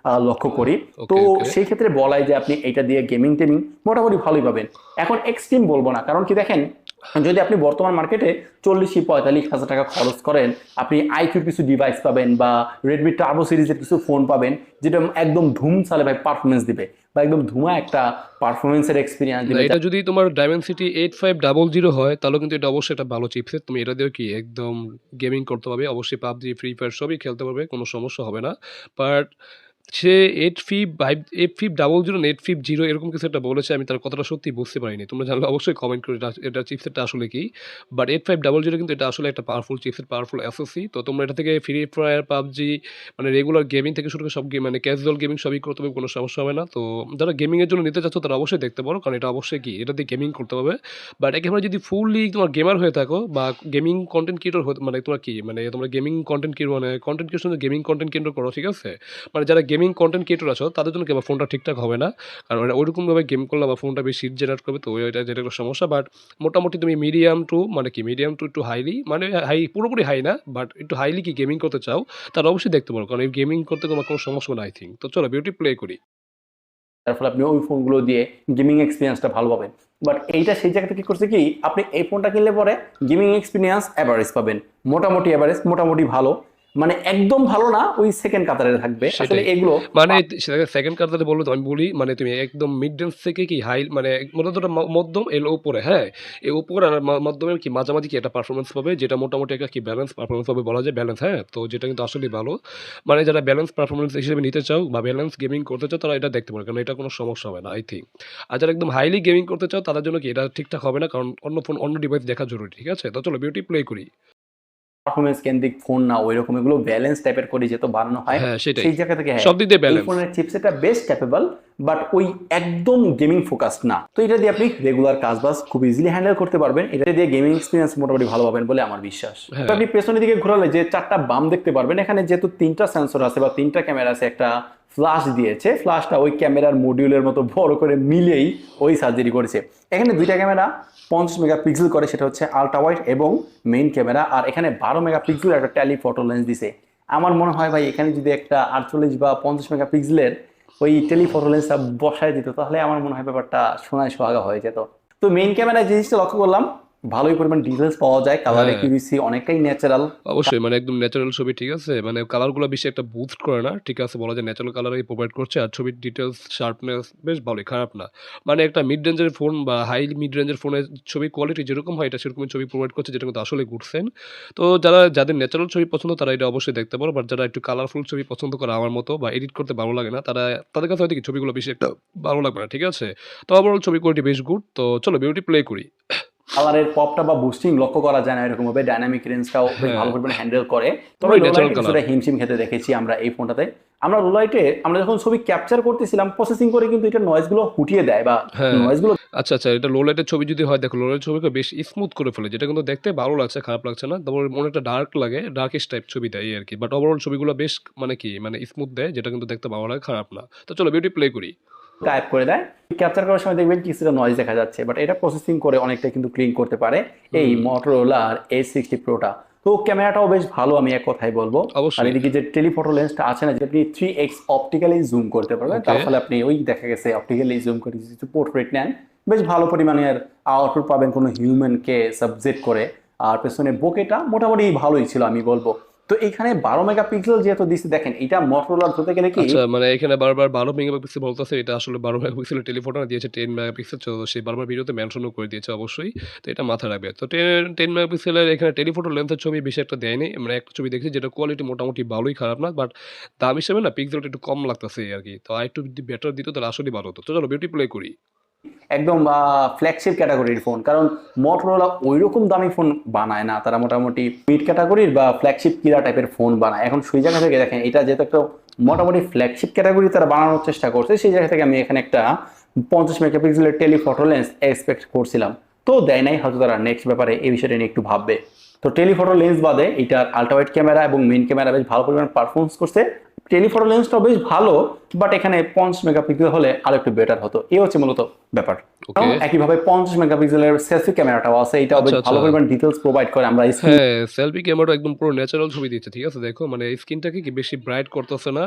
Speaker 2: লক্ষ্য করি। তো
Speaker 1: ওকে, ওকে।
Speaker 2: সেই ক্ষেত্রে বলাই যে আপনি এটা দিয়ে গেমিং টেমিং মোটামুটি ভালোই পাবেন। এখন এক্সট্রিম বলবো না, কারণ কি দেখেন, যদি আপনি বর্তমান মার্কেটে 40-45 হাজার টাকা খরচ করেন, আপনি আইকিউর কিছু ডিভাইস পাবেন বা রেডমি টার্বো সিরিজের কিছু ফোন পাবেন, যেটা একদম ধুম চালে ভাই পারফরমেন্স দিবে, বা একদম ধুমা একটা পারফরমেন্সের এক্সপিরিয়েন্স
Speaker 1: না,
Speaker 2: দিবে।
Speaker 1: এটা যদি তোমার ডায়মেনসিটি 8500 হয় তাহলে কিন্তু এটা অবশ্যই একটা ভালো চিপসেট। তুমি এটা দিয়েও কি একদম গেমিং করতে পারবে, অবশ্যই পাবজি, ফ্রি ফায়ার সবই খেলতে পারবে, কোনো সমস্যা হবে না। বাট সে 8500 না 850 এরকম কিছু একটা বলেছে, আমি তার কথাটা সত্যি বুঝতে পারিনি। তোমরা জানলে অবশ্যই কমেন্ট করে এটা চিপসেটটা আসলে কি। বাট 8500 কিন্তু এটা আসলে একটা পাওয়ারফুল চিপসেট, পাওয়ারফুল এসওসি। তো তোমরা এটা থেকে ফ্রি ফায়ার, পাবজি মানে রেগুলার গেমিং থেকে শুরু করে সব গেম মানে ক্যাজুয়াল গেমিং সবই করতে পারবে, কোনো সমস্যা হবে না। তো যারা গেমিংয়ের জন্য নিতে চাচ্ছ তারা অবশ্যই দেখতে পারো, কারণ এটা অবশ্যই কি এটা দিয়ে গেমিং করতে পারবে। বাট একেবারে যদি ফুললি তোমার গেমার হয়ে থাকো বা গেমিং কন্টেন্ট ক্রিয়েটর মানে তোমার কি মানে তোমরা গেমিং কন্টেন্ট ক্রিয়েটর মানে content creation gaming content creator করো, ঠিক আছে? মানে যারা গেমিং কন্টেন্ট ক্রিয়েটর আছো তাদের জন্য কি ফোনটা ঠিকঠাক হবে না, কারণ এটা ওইরকমভাবে গেম করলে বা ফোনটা বেশি হিট জেনারেট করবে, তো এটা যেটা একটা সমস্যা। বাট মোটামুটি তুমি মিডিয়াম টু মানে কি মিডিয়াম টু একটু হাইলি মানে হাই পুরোপুরি হাই না, বাট একটু হাইলি কি গেমিং করতে চাও তারা অবশ্যই দেখতে পারো, কারণ এই গেমিং করতে তোমার কোনো সমস্যা না আই থিঙ্ক। তো চলো বিউটি প্লে করি।
Speaker 2: তার ফলে আপনি ওই ফোনগুলো দিয়ে গেমিং এক্সপিরিয়েন্সটা ভালো পাবেন। বাট এইটা সেই জায়গাতে কি করছে কি, আপনি এই ফোনটা কিনলে পরে গেমিং এক্সপিরিয়েন্স অ্যাভারেজ পাবেন, মোটামুটি অ্যাভারেজ, মোটামুটি ভালো, মানে একদম ভালো না, ওই সেকেন্ড কাতারে থাকবে আসলে
Speaker 1: সেটাই।
Speaker 2: এগুলো।
Speaker 1: মানে সেকেন্ড কাতারে বললে তো আমি বলি মানে তুমি একদম মিড রেঞ্জ থেকে কি হাই মানে মোটামুটি মধ্যম এর উপরে, হ্যাঁ? এই উপরে আর মধ্যমের কি মাঝামাঝি কি একটা পারফরম্যান্স পাবে, যেটা মোটামুটি একটা কি ব্যালেন্স পারফরম্যান্স পাবে বলা যায়, ব্যালেন্স, হ্যাঁ? তো যেটা কিন্তু আসলেই ভালো। মানে যারা ব্যালেন্স পারফরম্যান্স হিসেবে নিতে চাও বা ব্যালেন্স গেমিং করতে চাও তারা এটা দেখতে পারো, কারণ এটা কোনো সমস্যা হবে না আই থিঙ্ক। আর যারা একদম হাইলি গেমিং করতে চাও তাদের জন্য কি এটা ঠিকঠাক হবে না, কারণ অন্য ফোন অন্য ডিভাইস দেখা জরুরি, ঠিক আছে? তো চলো বিউটি প্লে করি।
Speaker 2: পারফরমেন্স কেন্দ্রিক ফোন না, ওই রকম এগুলো ব্যালেন্স টাইপের করে যেহেতু বানানো হয়,
Speaker 1: হ্যাঁ, সেটাই।
Speaker 2: সেই জায়গা থেকে হ্যাঁ
Speaker 1: সব দিক দিয়ে
Speaker 2: এই
Speaker 1: ব্যালেন্স।
Speaker 2: ফোনের চিপসেটটা বেশ ক্যাপেবল, বাট ওই একদম গেমিং ফোকাসড না। তো এটা দিয়ে আপনি রেগুলার কাজবাজ খুব ইজিলি হ্যান্ডেল করতে পারবেন, এটা দিয়ে গেমিং এক্সপিরিয়েন্স মোটামুটি ভালো পাবেন বলে আমার বিশ্বাস। তো
Speaker 1: হ্যাঁ,
Speaker 2: আপনি পেছনের দিকে ঘোরালে যে চারটা বাম দেখতে পারবেন, এখানে যেহেতু 3টা সেন্সর আছে বা 3টা ক্যামেরা আছে, একটা ফ্ল্যাশ দিয়েছে, ফ্ল্যাশটা ওই ক্যামেরার মডিউলের মতো বড় করে মিলেই ওই সার্জারি করেছে। এখানে 2টা ক্যামেরা 50 মেগাপিক্সেল করে, সেটা হচ্ছে আলট্রা ওয়াইড এবং মেইন ক্যামেরা, আর এখানে 12 মেগাপিক্সেল একটা টেলিফটো লেন্স দিছে। আমার মনে হয় ভাই এখানে যদি একটা 48 বা 50 মেগাপিক্সেলের ওই টেলিফটো লেন্সটা বসায় দিত তাহলে আমার মনে হয় ব্যাপারটা সোনায় সোহাগা হয়ে যেত। তো মেইন ক্যামেরায় যে জিনিসটা লক্ষ্য করলাম, ভালোই পরিমাণ ডিটেলস পাওয়া যায়, কালার
Speaker 1: হ্যাঁ।
Speaker 2: অ্যাকিউরেসি অনেকটাই ন্যাচারাল।
Speaker 1: অবশ্যই মানে একদম ন্যাচারাল ছবি, ঠিক আছে? মানে কালারগুলো বেশি একটা বুস্ট করে না, ঠিক আছে? বলা যায় ন্যাচারাল কালারই প্রোভাইড করছে। আর ছবির ডিটেইলস, শার্পনেস বেশ ভালোই, খারাপ না। মানে একটা মিড রেঞ্জের ফোন বা হাই মিড রেঞ্জের ফোনের ছবির কোয়ালিটি যেরকম হয় এটা সেরকমই ছবি প্রোভাইড করছে, যেটা কিন্তু আসলে গুড সাইন। তো যাদের ন্যাচারাল ছবি পছন্দ তারা এটা অবশ্যই দেখতে পারো। বাট যারা একটু কালারফুল ছবি পছন্দ করে আমার মতো বা এডিট করতে ভালো লাগে না, তাদের কাছে হয়তো কি ছবিগুলো বেশি একটা ভালো লাগবে না, ঠিক আছে? তো ওভারঅল ছবি কোয়ালিটি বেশ গুড। তো চলো বিউটি প্লে করি।
Speaker 2: কালারের পপটা বা বুস্টিং লক্ষ্য করা যায় না এরকম ভাবে, ডাইনামিক রেঞ্জটাও বেশ
Speaker 1: হ্যাঁ,
Speaker 2: ভালো পরিমাণে হ্যান্ডেল করে। তবে
Speaker 1: পুরোই
Speaker 2: লো
Speaker 1: ন্যাচারাল
Speaker 2: লাইটে
Speaker 1: কালার।
Speaker 2: কিছুটা হিমশিম খেতে দেখেছি আমরা এই ফোনটাতে। আমরা লো লাইটে আমরা যখন ছবি ক্যাপচার করতেছিলাম প্রসেসিং করে কিন্তু এটা নয়েজ গুলো হুটিয়ে দেয় বা
Speaker 1: হ্যাঁ।
Speaker 2: নয়েজ গুলো।
Speaker 1: আচ্ছা, আচ্ছা, এটা লো লাইটের ছবি যদি হয় দেখো, লো লাইটের ছবিকে বেশ স্মুথ করে ফেলে। যেটা কিন্তু দেখতে ভালো লাগছে, খারাপ লাগছে না। তারপর অনেকটা ডার্ক লাগে, ডার্কিশ টাইপ ছবি দেয় এই আরকি। বাট ওভারঅল ছবিগুলো বেশ মানে কি মানে স্মুথ দেয়, যেটা কিন্তু দেখতে ভালো লাগে, খারাপ না। তো চলো বিউটি প্লে করি।
Speaker 2: গায়েব করে দেয়। ক্যাপচার করার সময় দেখবেন কিছুটা নয়েজ দেখা যাচ্ছে, বাট এটা প্রসেসিং করে অনেকটা কিন্তু ক্লিন করতে পারে এই
Speaker 1: হুম,
Speaker 2: মটোরোলার A60 প্রোটা। তো ক্যামেরাটাও বেশ ভালো, আমি এক কথাই বলবো। আর
Speaker 1: অবশ্যই।
Speaker 2: এদিকে যে টেলিফটো লেন্সটা আছে না, যে আপনি 3x অপটিক্যালি জুম করতে পারবেন,
Speaker 1: ওকে।
Speaker 2: তার ফলে আপনি ওই দেখা গেছে অপটিক্যালি জুম করে কিছু পোর্ট্রেট নেন, বেশ ভালো পরিমাণের আউটপুট পাবেন কোনো হিউম্যানকে সাবজেক্ট করে। আর পেছনে বোকেটা মোটামুটি ভালোই ছিল আমি বলবো। তো এখানে 12 মেগাপিক্সেল যেহেতু দিচ্ছে, দেখেন এটা মটোরোলার ধরতে গেলে কি
Speaker 1: আচ্ছা, মানে এখানে বারবার 12 মেগাপিক্সেল বলতেছে, এটা আসলে 12 মেগাপিক্সেলের টেলিফটো না, দিয়েছে 10 মেগাপিক্সেল। তো সে বারবার ভিডিওতে মেনশনও করে দিয়েছে অবশ্যই। তো এটা মাথায় রাখবে। তো 10 মেগাপিক্সেলের এখানে টেলিফটো লেন্সের ছবি বেশি একটা দেয়নি। আমরা একটা ছবি দেখেছি যেটা কোয়ালিটি মোটামুটি ভালোই, খারাপ না। বাট দাম হিসেবে না পিক্সেলটা একটু কম লাগতেছে এই আরকি। তো আরেকটু যদি বেটার দিত তাহলে আসলেই ভালো হতো। তো চলো বিউটি প্লে করি।
Speaker 2: একদম ফ্ল্যাগশিপ ক্যাটাগরির ফোন, কারণ মোটরোলা ওই রকম দামি ফোন বানায় না, তারা মোটামুটি মিড ক্যাটাগরির বা ফ্ল্যাগশিপ কিরা টাইপের ফোন বানায়। এখন সেই জায়গা থেকে দেখেন এটা যেহেতু একটা মোটামুটি ফ্ল্যাগশিপ ক্যাটাগরি তারা বানানোর চেষ্টা করছে, সেই জায়গা থেকে আমি এখানে একটা 50 মেগাপিক্সেলের টেলিফটো লেন্স এক্সপেক্ট করছিলাম। তো দেয় নাই, হয়তো তারা নেক্সট ব্যাপারে এই বিষয়টা নিয়ে একটু ভাববে। তো টেলিফটো লেন্স বাদে এটার আল্ট্রাওয়াইড ক্যামেরা এবং মেইন ক্যামেরা বেশ ভালো পরিমাণ পারফরমেন্স করছে। টেলিফটো লেন্সটাও বেশ ভালো, বাট এখানে 50 মেগাপিক্সেল হলে আরো একটু বেটার হতো, এই হচ্ছে মূলত ব্যাপার।
Speaker 1: ওকে।
Speaker 2: একইভাবে 50 মেগাপিক্সেলের সেলফি ক্যামেরাটাও আছে, এটাও
Speaker 1: আচ্ছা,
Speaker 2: বেশ
Speaker 1: আচ্ছা।
Speaker 2: ভালো পরিমাণ ডিটেলস প্রোভাইড করে। আমরা স্ক্রিন
Speaker 1: হ্যাঁ, সেলফি ক্যামেরাটা একদম পুরো ন্যাচারাল ছবি দিচ্ছে। ঠিক আছে? দেখো মানে স্ক্রিনটাকে কি বেশি ব্রাইট করতেছে না।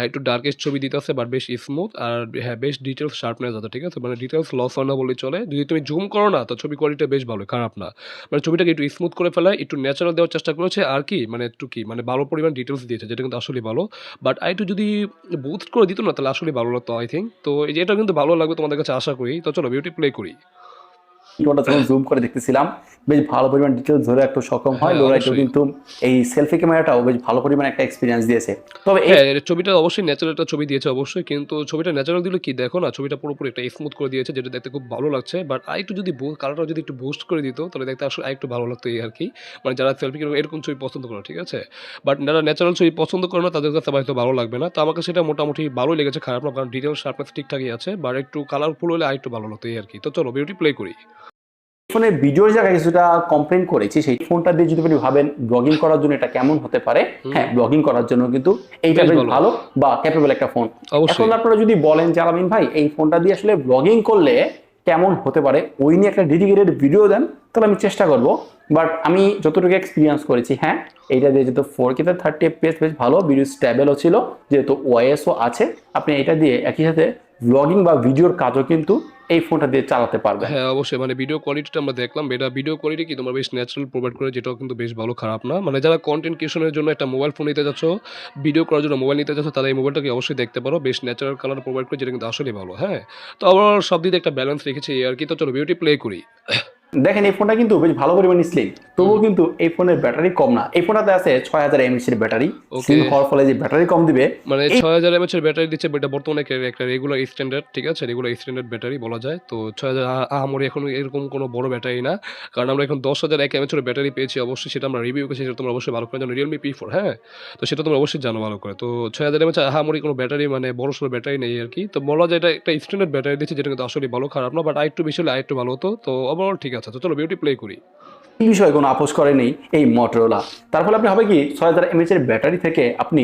Speaker 1: একটু ডার্কিশ ছবি দিতেছে বাট বেশ স্মুথ আর হ্যাঁ, বেশ ডিটেইলস শার্পনেস আছে। ঠিক আছে? মানে ডিটেইলস লস হয় না বললেই চলে। যদি তুমি জুম করো না তো ছবি কোয়ালিটিটা বেশ ভালো, খারাপ না। মানে ছবিটাকে একটু স্মুথ করে ফেলায়, একটু ন্যাচারাল দেওয়ার চেষ্টা করেছে আর কি মানে একটু কি মানে ভালো পরিমাণ ডিটেইলস দিয়েছে, যেটা কিন্তু আসলেই ভালো। বাট আরেকটু যদি বুস্ট করে দিত না তাহলে আসলেই ভালো লাগতো আই থিংক। তো এই যে এটা কিন্তু ভালো লাগবে তোমাদের কাছে আশা করি। তো চলো বিউটি প্লে করি।
Speaker 2: ওটা যখন জুম করে দেখতেছিলাম, বেশ ভালো পরিমাণ ডিটেলস ধরে একটু সক্ষম হয়।
Speaker 1: হ্যাঁ,
Speaker 2: লোরাইটেও
Speaker 1: অবশ্যই।
Speaker 2: কিন্তু এই সেলফি ক্যামেরাটাও বেশ ভালো পরিমাণ একটা এক্সপিরিয়েন্স দিয়েছে। তবে এই
Speaker 1: হ্যাঁ, এর ছবিটা অবশ্যই ন্যাচারাল একটা ছবি দিয়েছে অবশ্যই। কিন্তু ছবিটা ন্যাচারাল দিলে কি দেখো না, ছবিটা পুরোপুরি একটা স্মুথ করে দিয়েছে, যেটা দেখতে খুব ভালো লাগছে। বাট আরেকটু যদি কালারটা যদি একটু বুস্ট করে দিত তাহলে দেখতে আসলে আরেকটু ভালো লাগতো এই আরকি। মানে যারা সেলফি এরকম ছবি পছন্দ করে, ঠিক আছে? বাট যারা ন্যাচারাল ছবি পছন্দ করে না তাদের কাছে হয়তো ভালো লাগবে না। তো আমার কাছে এটা মোটামুটি ভালোই লেগেছে, খারাপ না। কারণ ডিটেইলস শার্পনেস ঠিকঠাকই আছে। বাট একটু কালারফুল হলে আরেকটু ভালো লাগতো এই আরকি। তো চলো বিউটি প্লে করি।
Speaker 2: ফোনের ভিডিওর জায়গায় কিছুটা কমপ্লেন করেছি, সেই ফোনটা দিয়ে যদি আপনি ভাবেন ব্লগিং করার জন্য এটা কেমন হতে পারে,
Speaker 1: হুম,
Speaker 2: হ্যাঁ ব্লগিং করার জন্য কিন্তু এইটা
Speaker 1: বেশ
Speaker 2: বেশ
Speaker 1: ভালো।
Speaker 2: ভালো বা ক্যাপেবল একটা ফোন। এখন
Speaker 1: অবশ্যই।
Speaker 2: আপনারা যদি বলেন যে আলামিন ভাই এই ফোনটা দিয়ে আসলে ব্লগিং করলে কেমন হতে পারে, ওই নিয়ে একটা ডেডিকেটেড ভিডিও দেন, তাহলে আমি চেষ্টা করব। বাট আমি যতটুকু এক্সপিরিয়েন্স করেছি, হ্যাঁ এইটা দিয়ে যেহেতু 4K তে 30 FPS বেশ ভালো, ভিডিও স্টেবলও ছিল, যেহেতু ওআইএসও আছে, আপনি এটা দিয়ে একই সাথে ব্লগিং বা ভিডিওর কাজও কিন্তু এই ফোনটা দিয়ে চালাতে পারবেন।
Speaker 1: হ্যাঁ, অবশ্যই। মানে ভিডিও কোয়ালিটিটা আমরা দেখলাম। এটা ভিডিও কোয়ালিটি কি তোমার বেশ ন্যাচারাল প্রোভাইড করে, যেটাও কিন্তু বেশ ভালো, খারাপ না। মানে যারা কনটেন্ট ক্রিয়েশন এর জন্য একটা মোবাইল ফোন নিতে যাচ্ছ, ভিডিও করার জন্য মোবাইল নিতে যাচ্ছ, তারা এই মোবাইলটাকে অবশ্যই দেখতে পারো। বেশ ন্যাচারাল কালার প্রোভাইড করে, যেটা কিন্তু আসলেই ভালো। হ্যাঁ? তো ওভারঅল সব দিক দিয়ে একটা ব্যালেন্স রেখেছে এই আরকি। তো চলো বিউটি প্লে করি।
Speaker 2: দেখেন এই ফোনটা কিন্তু বেশ ভালো পরিমাণ স্লিম,
Speaker 1: হুম,
Speaker 2: তবুও কিন্তু এই ফোনের ব্যাটারি কম না। এই ফোনটাতে আছে 6000 mAh এর ব্যাটারি।
Speaker 1: ওকে।
Speaker 2: স্লিম হওয়ার ফলে যে ব্যাটারি কম দিবে,
Speaker 1: মানে
Speaker 2: এই
Speaker 1: ৬০০০ এমএএইচ এর ব্যাটারি দিচ্ছে, এটা বর্তমানে একটা রেগুলার স্ট্যান্ডার্ড, ঠিক আছে? রেগুলার স্ট্যান্ডার্ড ব্যাটারি বলা যায়। তো ৬০০০ আহামরি এখন এরকম কোনো বড় ব্যাটারি না। কারণ আমরা এখন ১০,০০০ এমএএইচ এর ব্যাটারি পেয়েছি অবশ্যই, সেটা আমরা রিভিউ করেছি, সেটা তোমরা অবশ্যই ভালো করে জানো। Realme P4, হ্যাঁ? তো সেটা তোমরা অবশ্যই জানো ভালো করে। তো ৬০০০ এমএএইচ আহামরি কোনো ব্যাটারি মানে বড়সড় ব্যাটারি নেই আরকি। তো বলা যায় এটা একটা স্ট্যান্ডার্ড ব্যাটারি দিচ্ছে, যেটা কিন্তু আসলেই ভালো, খারাপ না। বাট আরেকটু বেশি হলে আরেকটু ভালো হতো। তো ওভারঅল ঠিক আছে। তো চলো বিউটি প্লে করি।
Speaker 2: বিষয়ে কোনো আপোষ করেনি এই মটোরোলা। তার ফলে আপনি হবে কি 6000 mAh এর ব্যাটারি থেকে আপনি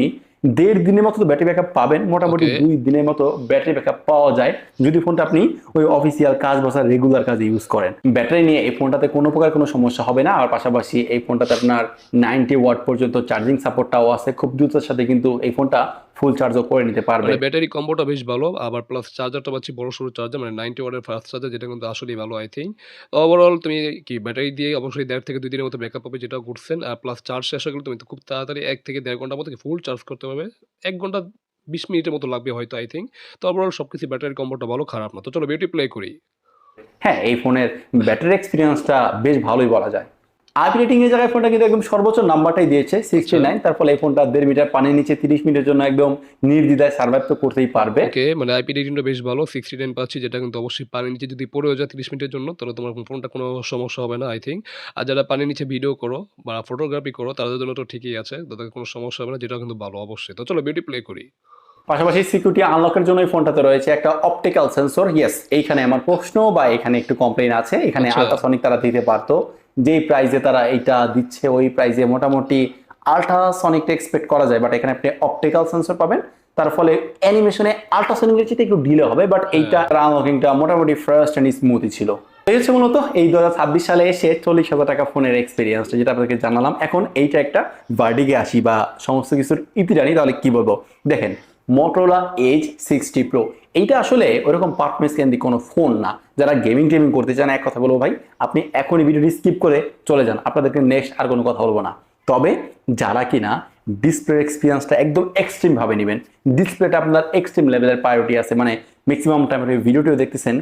Speaker 2: 1.5 দিনের মতো ব্যাটারি ব্যাকআপ পাবেন, মোটামুটি
Speaker 1: ওকে।
Speaker 2: 2 দিনের মতো ব্যাটারি ব্যাকআপ পাওয়া যায় যদি ফোনটা আপনি ওই অফিসিয়াল কাজ বা রেগুলার কাজে ইউজ করেন। ব্যাটারি নিয়ে এই ফোনটাতে কোনো প্রকার কোনো সমস্যা হবে না। আর পাশাপাশি এই ফোনটাতে আপনার 90 ওয়াট পর্যন্ত চার্জিং সাপোর্টটাও আছে, খুব দ্রুততার সাথে কিন্তু এই ফোনটা ফুল চার্জও করে নিতে পারবে।
Speaker 1: মানে ব্যাটারি কম্বোটা বেশ ভালো। আবার প্লাস চার্জারটা পাচ্ছি বড়সড় চার্জার, মানে 90 ওয়াটের ফাস্ট চার্জার, যেটা কিন্তু আসলেই ভালো আই থিংক। ওভারঅল তুমি কি ব্যাটারি দিয়ে অবশ্যই ১.৫ থেকে ২ দিনের মতো ব্যাকআপ পাবে, যেটা করছেন। আর প্লাস চার্জ শেষ হয়ে গেলে তুমি তো খুব তাড়াতাড়ি ১ থেকে ১.৫ ঘন্টার মধ্যে ফুল চার্জ করতে পারবে। ১ ঘন্টা ২০ মিনিটের মতো লাগবে হয়তো আই থিংক। তো ওভারঅল সবকিছু ব্যাটারি কম্বোটা ভালো, খারাপ না। তো চলো বিউটি প্লে করি।
Speaker 2: হ্যাঁ এই ফোনের ব্যাটারি এক্সপিরিয়েন্সটা বেশ ভালোই বলা যায়। আইপি রেটিং এর জায়গায় ফোনটা কিন্তু একদম সর্বোচ্চ নাম্বারটাই দিয়েছে 69, তার ফলে এই ফোনটা 1.5 মিটার পানির নিচে 30 মিনিটের জন্য একদম নির্দ্বিধায় সার্ভাইভ তো করতেই পারবে।
Speaker 1: ওকে, মানে আইপি রেটিংটা বেশ ভালো 69 পাচ্ছি, যেটা কিন্তু অবশ্যই পানির নিচে যদি পড়েও যায় 30 মিনিটের জন্য তাহলে তোমার ফোনটা কোনো সমস্যা হবে না আই থিঙ্ক। আর যারা পানির নিচে ভিডিও করো বা ফটোগ্রাফি করো তাদের জন্য তো ঠিকই আছে, তাদের কোনো সমস্যা হবে না, যেটা কিন্তু ভালো অবশ্যই। তো চলো ভিডিও প্লে করি।
Speaker 2: পাশাপাশি সিকিউরিটি আনলকের জন্য এই ফোনটাতে রয়েছে একটা অপটিক্যাল সেন্সর। ইয়েস, এইখানে আমার প্রশ্ন বা এখানে একটু কমপ্লেইন আছে, এখানে
Speaker 1: আচ্ছা।
Speaker 2: আল্ট্রাসনিক তারা দিতে পারতো, যেই প্রাইসে তারা এইটা দিচ্ছে ওই প্রাইসে মোটামুটি আল্ট্রাসনিকটা এক্সপেক্ট করা যায়, বাট এখানে আপনি অপটিক্যাল সেন্সর পাবেন, তার ফলে অ্যানিমেশনে আল্ট্রাসনিকের চেয়ে একটু ডিলে হবে, বাট এইটা আনলকিংটা মোটামুটি ফাস্ট এন্ড স্মুথই ছিল। এই হচ্ছে মূলত এই 2026 সালে এসে 40,000 টাকা ফোনের এক্সপিরিয়েন্সটা যেটা আপনাদেরকে জানালাম। এখন এইটা একটা ভার্ডিগে আসি বা সমস্ত কিছুর ইতি জানি, তাহলে কি বলবো। দেখেন, Motorola Edge 60 Pro এইটা আসলে ওরকম পারফরমেন্স কেন্দ্রিক কোনো ফোন না। যারা গেমিং টেমিং করতে চান, এক কথা বলবো ভাই, আপনি এখনই ভিডিওটি স্কিপ করে চলে যান, আপনাদেরকে নেক্সট আর কোনো কথা বলবো না। তবে যারা কিনা ডিসপ্লে এক্সপিরিয়েন্সটা একদম এক্সট্রিম ভাবে নেবেন, ডিসপ্লেটা আপনার এক্সট্রিম লেভেলের প্রায়োরিটি আছে, মানে ম্যাক্সিমাম টাইম ভিডিওটিও দেখতেছেন,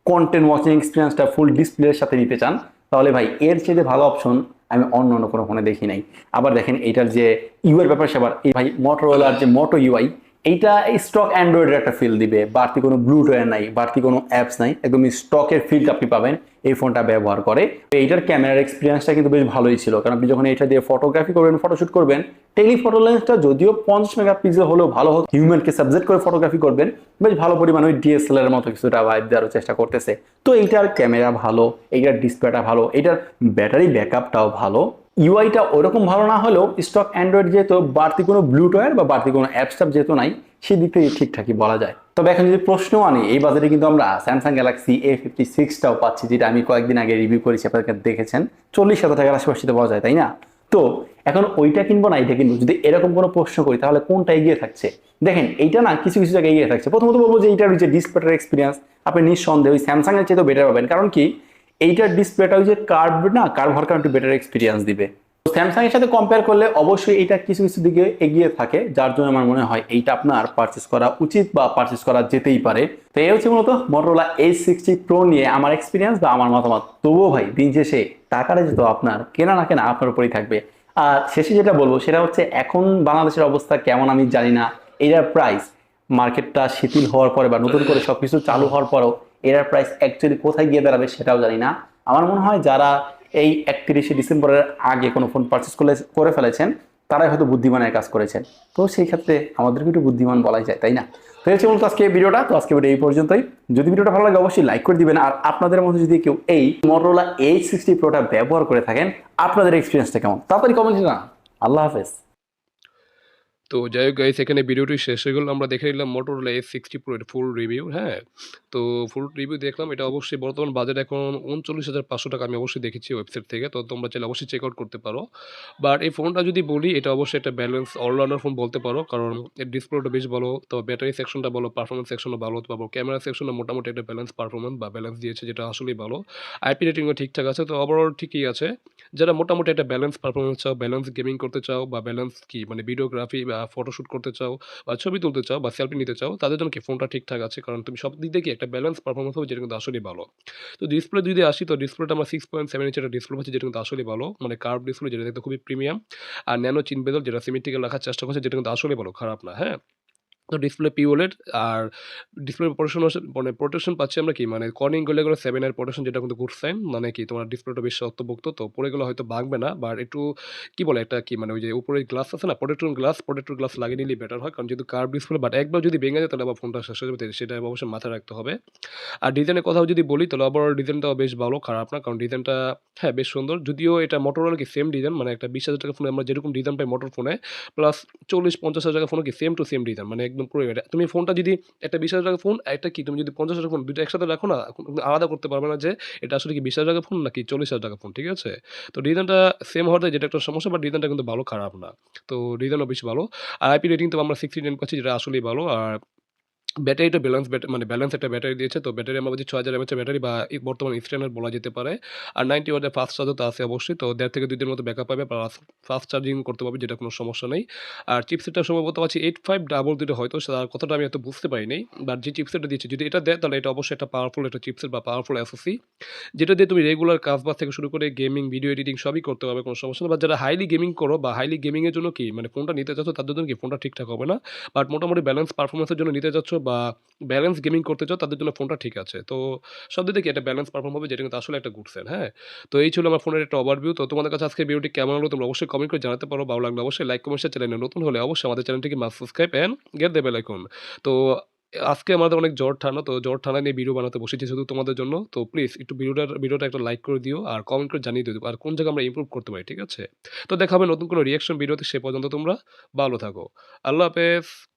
Speaker 2: কন্টেন্ট ওয়াচিং এক্সপিরিয়েন্সটা ফুল ডিসপ্লের সাথে নিতে চান, তাহলে ভাই এর চেয়ে ভালো অপশন আমি অন্য অন্য কোনো ফোনে দেখি নাই। আবার দেখেন এইটার যে ইউআই ব্যাপার সেবার, এই ভাই মোটরোলার যে মোটো ইউআই, এইটা স্টক অ্যান্ড্রয়েডের একটা ফিল দিবে, বাড়তি কোনো ব্লুটুথ নাই, বাড়তি কোনো অ্যাপস নাই, একদম স্টকের ফিল্ড আপনি পাবেন এই ফোনটা ব্যবহার করে। এইটার ক্যামেরার এক্সপিরিয়েন্সটা কিন্তু বেশ ভালোই ছিল, কারণ আপনি যখন এটা দিয়ে ফটোগ্রাফি করবেন, ফটোশুট করবেন, টেলিফটো লেন্সটা যদিও 50 মেগাপিক্সেল হলেও ভালো হোক, হিউম্যানকে সাবজেক্ট করে ফটোগ্রাফি করবেন, বেশ ভালো পরিমাণ ওই ডিএসএলআর এর মতো কিছুটা ভাইব দেওয়ার চেষ্টা করতেছে। তো এইটার ক্যামেরা ভালো, এইটার ডিসপ্লেটা ভালো, এইটার ব্যাটারি ব্যাকআপটাও ভালো, ইউআইটা ওরকম ভালো না হলেও স্টক অ্যান্ড্রয়েড যেহেতু বাড়তি কোনো ব্লুটুথ বা বাড়তি কোনো অ্যাপস্টাপ যেহেতু নাই, সেই দিক থেকে ঠিকঠাকই বলা যায়। তবে এখন যদি প্রশ্ন আনি, এই বাজারে কিন্তু আমরা স্যামসাং গ্যালাক্সি A56টাও পাচ্ছি, যেটা আমি কয়েকদিন আগে রিভিউ করেছি, আপনাদের দেখেছেন, 40,000 টাকার আশেপাশে পাওয়া যায়, তাই না? তো এখন ওইটা কিনবো না এইটা কিনবো, যদি এরকম কোনো প্রশ্ন করি তাহলে কোনটা এগিয়ে থাকছে? দেখেন, এইটা না কিছু কিছু জায়গায় এগিয়ে থাকছে। প্রথমত বলবো যে এইটার যে ডিসপ্লেটার এক্সপিরিয়েন্স আপনি নিঃসন্দেহে ওই স্যামসাং এর চেয়ে বেটার পাবেন, কারণ কি এইটার ডিসপ্লেটা ওই যে কার্ভ না, কার্ভ হওয়ার কারণে একটু বেটার এক্সপিরিয়েন্স দিবে। স্যামসাং এর সাথে কম্পেয়ার করলে অবশ্যই এটা কিছু কিছু দিকে এগিয়ে থাকে, যার জন্য আমার মনে হয় এইটা আপনার পারচেস করা উচিত বা পারচেস করা যেতেই পারে। তো এই হচ্ছে মূলত Motorola Edge 60 Pro নিয়ে আমার এক্সপিরিয়েন্স বা আমার মতামত। তবুও ভাই দিন শেষে টাকাটা যেহেতু আপনার, কেনা না কেনা আপনার উপরেই থাকবে। আর শেষে যেটা বলবো সেটা হচ্ছে, এখন বাংলাদেশের অবস্থা কেমন আমি জানি না, এটার প্রাইস মার্কেটটা শিথিল হওয়ার পরে বা নতুন করে সবকিছু চালু হওয়ার পরেও এটার প্রাইস অ্যাকচুয়ালি কোথায় গিয়ে দাঁড়াবে সেটাও জানি না। আমার মনে হয় যারা এই 31শে ডিসেম্বরের আগে কোনো ফোন পারচেস করে ফেলেছেন, তারাই হয়তো বুদ্ধিমানের কাজ করেছেন। তো সেই ক্ষেত্রে আমাদেরকে একটু বুদ্ধিমান বলাই যায়, তাই না? তো হচ্ছে মূলত আজকে ভিডিওটা, তো আজকে ভিডিও এই পর্যন্তই। যদি ভিডিওটা ভালো লাগে অবশ্যই লাইক করে দিবেন, আর আপনাদের মধ্যে যদি কেউ এই Motorola Edge 60 Proটা ব্যবহার করে থাকেন, আপনাদের এক্সপিরিয়েন্সটা কেমন তাড়াতাড়ি কমেন্টে জানান। আল্লাহ হাফেজ।
Speaker 1: তো যাই হোক গাইস, এখানে ভিডিওটি শেষ হয়ে গেল। আমরা দেখে নিলাম Motorola A60 Pro এর ফুল রিভিউ। হ্যাঁ, তো ফুল রিভিউ দেখলাম। এটা অবশ্যই বর্তমান বাজেট এখন 39,500 টাকা, আমি অবশ্যই দেখেছি ওয়েবসাইট থেকে। তো তোমরা চাইলে অবশ্যই চেক আউট করতে পারো। বাট এই ফোনটা যদি বলি, এটা অবশ্যই একটা ব্যালেন্স অলরাউন্ডার ফোন বলতে পারো, কারণ এর ডিসপ্লেটা বেশ ভালো, তো ব্যাটারি সেকশনটা ভালো, পারফরমেন্স সেকশনও ভালো, তারপর ক্যামেরা সেকশনে মোটামুটি একটা ব্যালেন্স পারফরমেন্স বা ব্যালেন্স দিয়েছে, যেটা আসলেই ভালো। আইপি রেটিংও ঠিকঠাক আছে, তো ওভারঅল ঠিকই আছে। যারা মোটামুটি একটা ব্যালেন্স পারফরমেন্স চাও, ব্যালেন্স গেমিং করতে চাও, বা ব্যালেন্স কি মানে ভিডিওগ্রাফি বা ফটোশুট করতে চাও, বা ছবি তুলতে চাও, বা সেলফি নিতে চাও, তাদের জন্য কি ফোনটা ঠিকঠাক আছে, কারণ তুমি সব দিক দিয়ে কি একটা ব্যালেন্স পারফরমেন্স হবে, যেটা কিন্তু আসলেই ভালো। তো ডিসপ্লে যদি আসি, তো ডিসপ্লেটা আমরা 6.7 ইঞ্চের একটা ডিসপ্লে পাচ্ছি, যেটা কিন্তু আসলেই ভালো, মানে কার্ভ ডিসপ্লে, যেটা দেখতে খুবই প্রিমিয়াম। আর ন্যানো চিন বেজেল, যেটা সিমেট্রিক্যাল রাখার চেষ্টা করছে, যেটা কিন্তু আসলেই ভালো, খারাপ না। হ্যাঁ, তো ডিসপ্লে পিওলেড, আর ডিসপ্লে প্রোটেকশন মানে প্রোটেকশন পাচ্ছি আমরা কি, মানে কর্নিং গলে গেলে 7 এর প্রোটেকশন, যেটা কিন্তু গুড সাইন, মানে কি তোমার ডিসপ্লেটা বেশ শক্তপোক্ত, তো পড়ে গেলে হয়তো ভাঙবে না, বাট একটু কি বলে একটা কি মানে ওই যে উপরে গ্লাস আছে না, প্রোটেক্টর গ্লাস লাগিয়ে নিলে বেটার হয়, কারণ যেহেতু কার্ভ ডিসপ্লে, বাট একবার যদি ভেঙে যায় তাহলে আবার ফোনটা শেষ হয়ে যাবে, সেটা অবশ্যই মাথায় রাখতে হবে। আর ডিজাইনের কথাও যদি বলি, তাহলে ওভারঅল ডিজাইনটাও বেশ ভালো, খারাপ না, কারণ ডিজাইনটা হ্যাঁ বেশ সুন্দর। যদিও এটা মোটরোলার কি সেম ডিজাইন, মানে একটা 20,000 টাকা ফোনে আমরা যেরকম ডিজাইন পাই মোটর ফোনে, প্লাস 40-50,000 টাকা ফোনে কি সেম টু সেম ডিজাইন, মানে একদম পুরো এটা। তুমি ফোনটা যদি একটা 20,000 টাকা ফোন, একটা কি তুমি যদি 50,000 টাকা ফোন, দুটো একসাথে রাখো না, আলাদা করতে পারবে না যে এটা আসলে কি 20,000 টাকা ফোন নাকি 40,000 টাকা ফোন, ঠিক আছে? তো ডিজাইনটা সেম হওয়াতে যেটা একটা সমস্যা, বাট ডিজাইনটা কিন্তু ভালো, খারাপ না। তো ডিজাইনও বেশ ভালো। আর আইপি রেটিং তো আমরা 69 পাচ্ছি, যেটা আসলেই ভালো। আর ব্যাটারিটা ব্যালেন্স একটা ব্যাটারি দিয়েছে। তো ব্যাটারি আমার কাছে ৬,০০০ এমএএইচ এর ব্যাটারি বা বর্তমান স্ট্যান্ডার্ড বলা যেতে পারে। আর 90 ওয়াটের ফাস্ট চার্জার তো আছে অবশ্যই। তো ১.৫ থেকে ২ দিনের মতো ব্যাকআপ পাবে প্লাস ফাস্ট চার্জিং করতে পারবে, যেটা কোনো সমস্যা নেই। আর চিপসেটটা সম্ভবত পাচ্ছি 8522 হয়তো, তার কথাটা আমি এত বুঝতে পারি নাই। বাট যে চিপসেটটা দিয়েছে যদি এটা দেয় তাহলে এটা অবশ্যই একটা পাওয়ারফুল একটা চিপসেট বা পাওয়ারফুল SoC, যেটা দিয়ে তুমি রেগুলার কাজবাজ থেকে শুরু করে গেমিং, ভিডিও এডিটিং সবই করতে পারবে, কোনো সমস্যা না। বাট যারা হাইলি গেমিং করো বা হাইলি গেমিং এর জন্য কি ফোনটা নিতে চাচ্ছ তাদের জন্য কি ফোনটা ঠিকঠাক হবে না। বাট মোটামুটি ব্যালেন্স পারফরম্যান্স এর জন্য নিতে চাচ্ছ বা ব্যালেন্স গেমিং করতে চাও তাদের জন্য ফোনটা ঠিক আছে। তো সব দিক থেকে এটা ব্যালেন্স পারফর্ম হবে, যেটা কিন্তু আসলে একটা গুড সাইন, হ্যাঁ? তো এই ছিল আমার ফোনের একটা ওভারভিউ। তো তোমাদের কাছে আজকের ভিডিওটি কেমন লাগলো তোমরা অবশ্যই কমেন্ট করে জানাতে পারো। ভালো লাগলে অবশ্যই লাইক, কমেন্ট, শেয়ার, চ্যানেলে নতুন হলে অবশ্যই আমাদের চ্যানেলটিকে must subscribe and get the bell icon. তো আজকে আমাদের অনেক জ্বর ঠান্ডা, তো জ্বর ঠান্ডা নিয়ে ভিডিও বানাতে বসেছি শুধু তোমাদের জন্য। তো প্লিজ একটু ভিডিওটা একটা লাইক করে দিও আর কমেন্ট করে জানিয়ে দিও আর কোন জায়গায় আমরা ইমপ্রুভ করতে পারি, ঠিক আছে? তো দেখা হবে নতুন কোনো রিঅ্যাকশন ভিডিওতে, সে পর্যন্ত তোমরা ভালো থাকো। আল্লাহ হাফেজ।